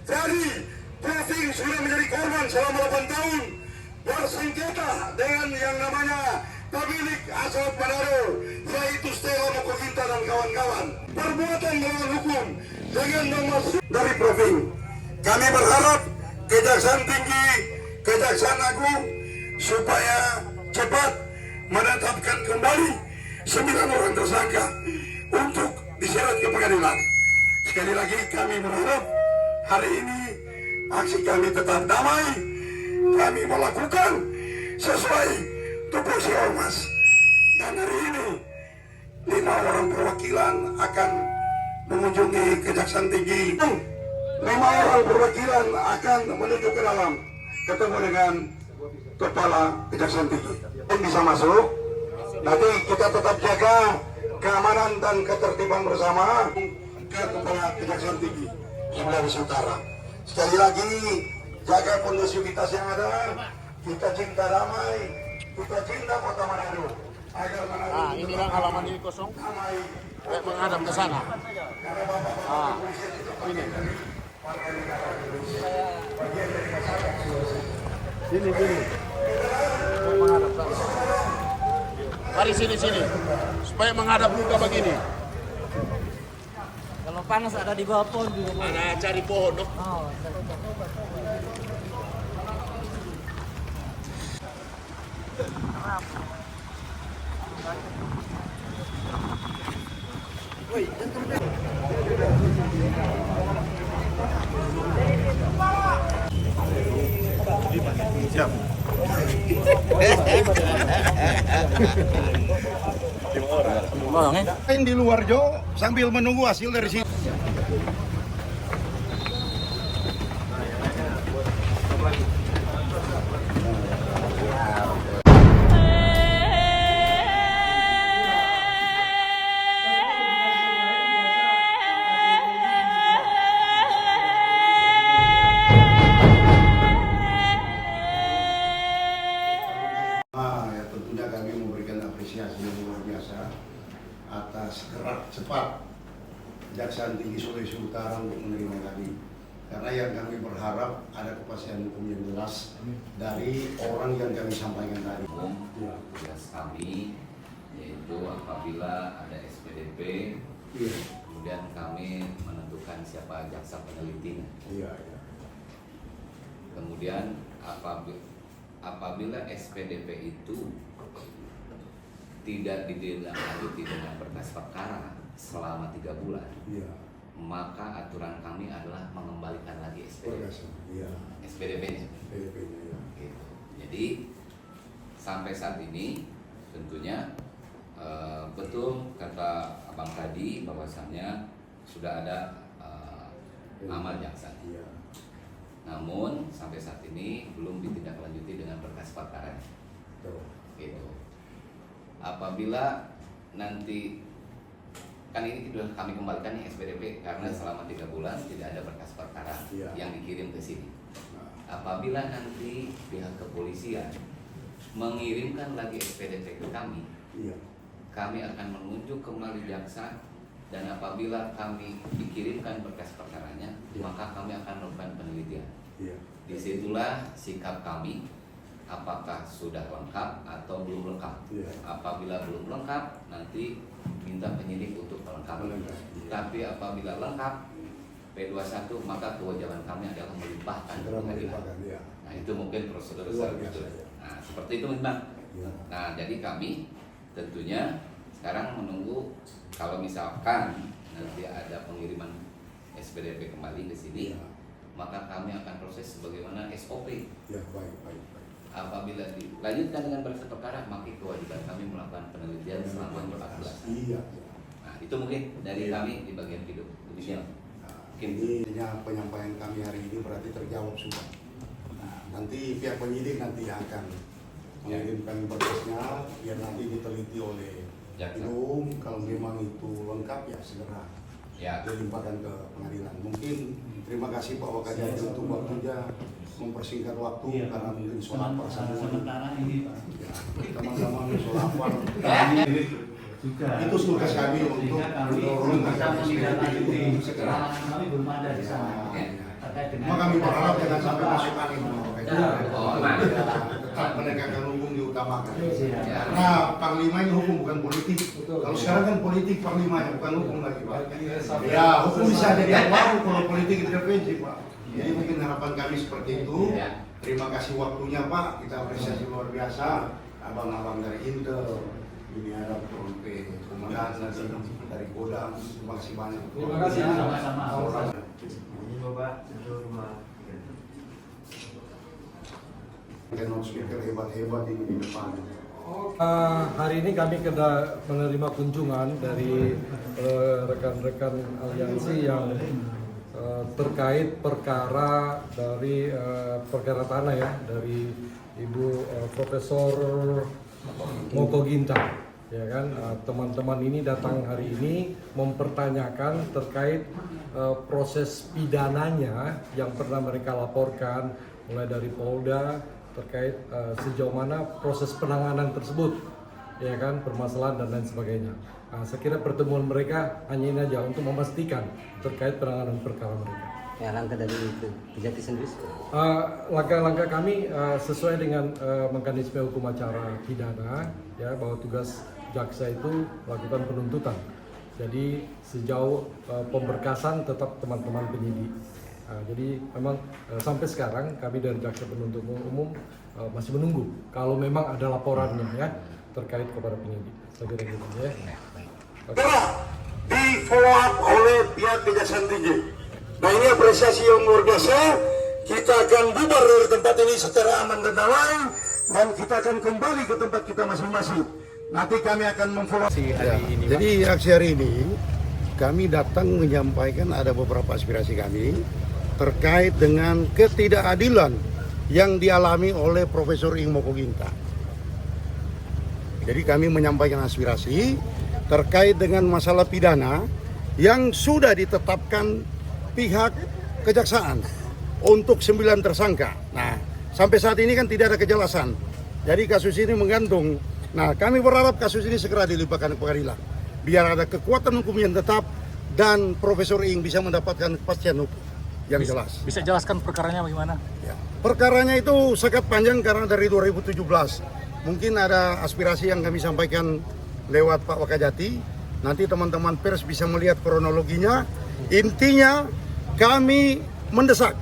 Jadi Taufik sudah menjadi korban selama 8 tahun bersengketa dengan yang namanya pemilik asal Manado, yaitu Stella Mokoginta dan kawan-kawan. Perbuatan melawan hukum dengan memasuk dari Provinsi. Kami berharap Kejaksaan Tinggi, Kejaksaan Agung supaya cepat menetapkan kembali 9 orang tersangka untuk diseret ke pengadilan. Sekali lagi kami berharap hari ini aksi kami tetap damai. Kami melakukan sesuai tupoksi ormas. Dan hari ini 5 orang perwakilan akan mengunjungi Kejaksaan Tinggi. 5 orang perwakilan akan menuju ke dalam ketemu dengan Kepala Kejaksaan Tinggi. Dan bisa masuk. Nanti kita tetap jaga keamanan dan ketertiban bersama ke Kepala Kejaksaan Tinggi Sulawesi Utara. Sekali lagi jaga kondusivitas yang ada. Kita cinta damai, kita cinta kota Manado. Agar Manado inilah halaman ini kosong. Menghadap ke sana. Ini. Sini. Menghadap sana. Mari sini. Supaya menghadap muka begini. Kalau panas ada di bawah pohon juga. Mana cari pohon, dok? Oh, Siap. Main di luar Jo sambil menunggu hasil dari sini. Ya tentunya kami memberikan apresiasi yang luar biasa atas gerak cepat Kejaksaan Tinggi Sulawesi Utara untuk menerima kami. Karena yang kami berharap ada kepastian hukum yang jelas dari orang yang kami sampaikan tadi. Tugas kami yaitu apabila ada SPDP, kemudian kami menentukan siapa jaksa penelitinya. Kemudian apabila SPDP itu tidak ditindaklanjuti dengan berkas perkara selama 3 bulan, maka aturan kami adalah mengembalikan lagi SPDP-nya. Gitu. Jadi sampai saat ini tentunya betul kata abang tadi bahwasannya sudah ada amal jaksa. Namun sampai saat ini belum ditindaklanjuti dengan berkas perkara. Gitu. Apabila nanti kan ini sudah kami kembalikan nih SPDP karena selama 3 bulan tidak ada berkas perkara yang dikirim ke sini. Apabila nanti pihak kepolisian mengirimkan lagi SPDP ke kami, kami akan menunjuk kembali jaksa, dan apabila kami dikirimkan berkas perkaranya, maka kami akan melakukan penelitian. Disitulah sikap kami, apakah sudah lengkap atau belum lengkap. Apabila belum lengkap, nanti minta penyidik untuk melengkapi. Tapi apabila lengkap P21, maka kewajiban kami adalah melimpahkan ke pengadilan. Nah, itu mungkin prosedur selanjutnya. Nah, seperti itu memang. Nah, jadi kami tentunya sekarang menunggu kalau misalkan nanti ada pengiriman SPDP kembali ke sini, maka kami akan proses sebagaimana SOP. Apabila dilanjutkan dengan berkas perkara, maka kewajiban kami melakukan penelitian selama 14 hari. Nah, itu mungkin dari kami di bagian hidup. Demikian. Intinya penyampaian kami hari ini berarti terjawab sudah. Nanti pihak penyidik nanti akan mengirimkan berkasnya, biar nanti diteliti oleh Idung. Kalau memang itu lengkap ya segera dilimpahkan ke pengadilan. Mungkin terima kasih Pak Wakajari untuk waktunya mempersingkat waktu karena mungkin soal sementara ini Pak. Teman-teman soal apa? Itu tugas kami untuk mendorong kami belum ada di sana terkait dengan kami berharap jangan sampai masuk angin. Tetap menegakkan hukum diutamakan. Nah, Panglima ini hukum bukan politik. Kalau sekarang kan politik Panglimanya, bukan hukum lagi, Pak. Ya, hukum bisa jadi apa kalau politik intervensi, Pak. Jadi mungkin harapan kami seperti itu. Terima kasih waktunya, Pak. Kita apresiasi luar biasa. Abang-abang dari Intel, ini ada Polpe, Komandan dari Kodam. Terima kasih banyak. Terima kasih. Sama-sama. Ini Bapak, itu rumah. Speaker hebat-hebat ini di depan. Hari ini kami menerima kunjungan dari rekan-rekan aliansi yang terkait perkara dari perkara tanah ya dari Ibu Profesor Moko Ginta, ya kan. Teman-teman ini datang hari ini mempertanyakan terkait proses pidananya yang pernah mereka laporkan mulai dari Polda terkait sejauh mana proses penanganan tersebut, ya kan, permasalahan dan lain sebagainya. Saya kira pertemuan mereka hanya ini aja untuk memastikan terkait penanganan perkara mereka. Ya, langkah dari Kejati sendiri? Langkah-langkah kami sesuai dengan mekanisme hukum acara pidana, ya, bahwa tugas jaksa itu melakukan penuntutan. Jadi sejauh pemberkasan tetap teman-teman penyidik. Jadi memang sampai sekarang kami dari jaksa penuntut umum masih menunggu kalau memang ada laporannya ya terkait kepada penyidik. Saya kira gitu ya. Telah di follow up oleh pihak Kejaksaan Tinggi. Nah, ini apresiasi yang luar biasa. Kita akan bubar dari tempat ini secara aman dan damai dan kita akan kembali ke tempat kita masing-masing. Nanti kami akan memfollow. Jadi aksi hari ini kami datang menyampaikan ada beberapa aspirasi kami terkait dengan ketidakadilan yang dialami oleh Profesor Ing Moko Ginta. Jadi kami menyampaikan aspirasi terkait dengan masalah pidana yang sudah ditetapkan pihak kejaksaan untuk 9 tersangka. Nah, sampai saat ini kan tidak ada kejelasan. Jadi kasus ini menggantung. Nah, kami berharap kasus ini segera dilimpahkan ke pengadilan. Biar ada kekuatan hukum yang tetap dan Profesor Ing bisa mendapatkan kepastian hukum yang jelas. Bisa jelaskan perkaranya bagaimana? Ya. Perkaranya itu sangat panjang karena dari 2017. Mungkin ada aspirasi yang kami sampaikan lewat Pak Wakajati. Nanti teman-teman pers bisa melihat kronologinya. Intinya kami mendesak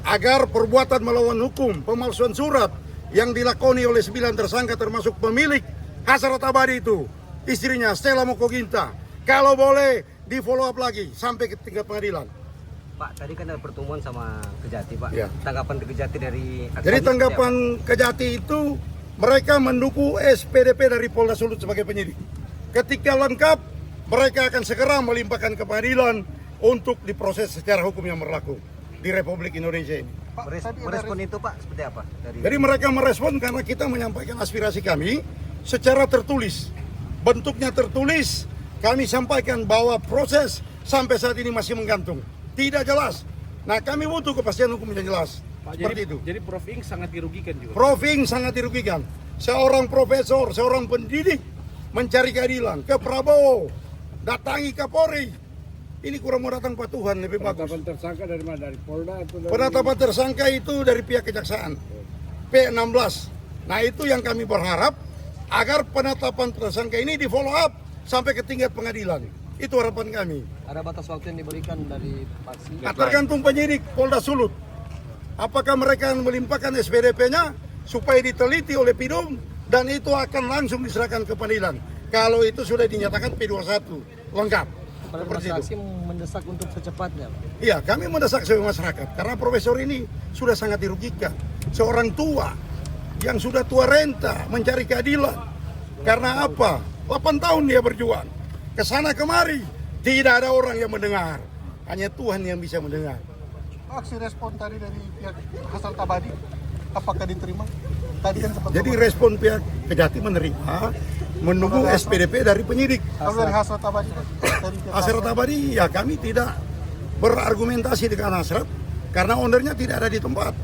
agar perbuatan melawan hukum, pemalsuan surat yang dilakoni oleh 9 tersangka termasuk pemilik Hasrat Abadi itu, istrinya Stella Moko Ginta, kalau boleh di follow up lagi sampai ke tingkat pengadilan. Pak, tadi kan ada pertemuan sama Kejati, Pak. Ya. Tanggapan Kejati dari Jadi tanggapan Kejati itu mereka mendukung SPDP dari Polda Sulut sebagai penyidik. Ketika lengkap, mereka akan segera melimpahkan ke pengadilan untuk diproses secara hukum yang berlaku di Republik Indonesia ini. Merespon itu, Pak, seperti apa? Jadi mereka merespon karena kita menyampaikan aspirasi kami secara tertulis. Bentuknya tertulis, kami sampaikan bahwa proses sampai saat ini masih menggantung. Tidak jelas. Nah, kami butuh kepastian hukum yang jelas. Pak, seperti itu. Jadi Prof Ing sangat dirugikan juga. Prof Ing sangat dirugikan. Seorang profesor, seorang pendidik mencari keadilan ke Prabowo, datangi Kapolri. Ini kurang mau datang Pak Tuhan, lebih bagus. Penetapan tersangka dari mana? Dari Polda atau dari... Penetapan tersangka itu dari pihak kejaksaan P16. Nah, itu yang kami berharap agar penetapan tersangka ini di follow up sampai ke tingkat pengadilan. Itu harapan kami. Ada batas waktu yang diberikan dari paksi? Nah, tergantung penyidik Polda Sulut. Apakah mereka akan melimpahkan SPDP-nya supaya diteliti oleh Pidum dan itu akan langsung diserahkan ke pengadilan. Kalau itu sudah dinyatakan P21 lengkap. Para saksi mendesak untuk secepatnya, Pak. Iya, kami mendesak sebagai masyarakat karena profesor ini sudah sangat dirugikan. Seorang tua yang sudah tua renta mencari keadilan. Karena apa? 8 tahun dia berjuang. Kesana kemari tidak ada orang yang mendengar. Hanya Tuhan yang bisa mendengar. Aksi respon tadi dari pihak Hasrat Abadi, apakah diterima? Tadi kan sempat. Jadi respon pihak Kejati menerima, menunggu SPDP dari penyidik. Kalau dari Hasrat Abadi, dari pihak Hasrat Abadi, ya kami tidak berargumentasi dengan Hasrat karena ownernya tidak ada di tempat.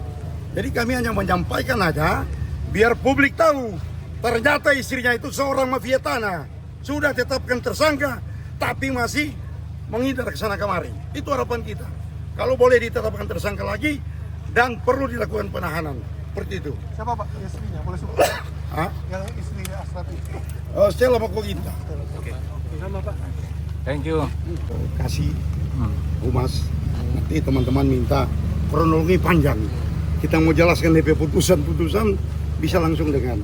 Jadi kami hanya menyampaikan aja biar publik tahu ternyata istrinya itu seorang mafia tanah. Sudah tetapkan tersangka tapi masih menghindar ke sana kemari. Itu harapan kita. Kalau boleh ditetapkan tersangka lagi, dan perlu dilakukan penahanan. Seperti itu. Siapa Pak istrinya? Boleh sebut? Hah? Yang istri Asrati. Stella Mokoginta. Nama Pak. Thank you. Kasih Humas. Nanti teman-teman minta kronologi panjang. Kita mau jelaskan DP putusan-putusan bisa langsung dengan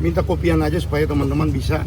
minta kopian aja supaya teman-teman bisa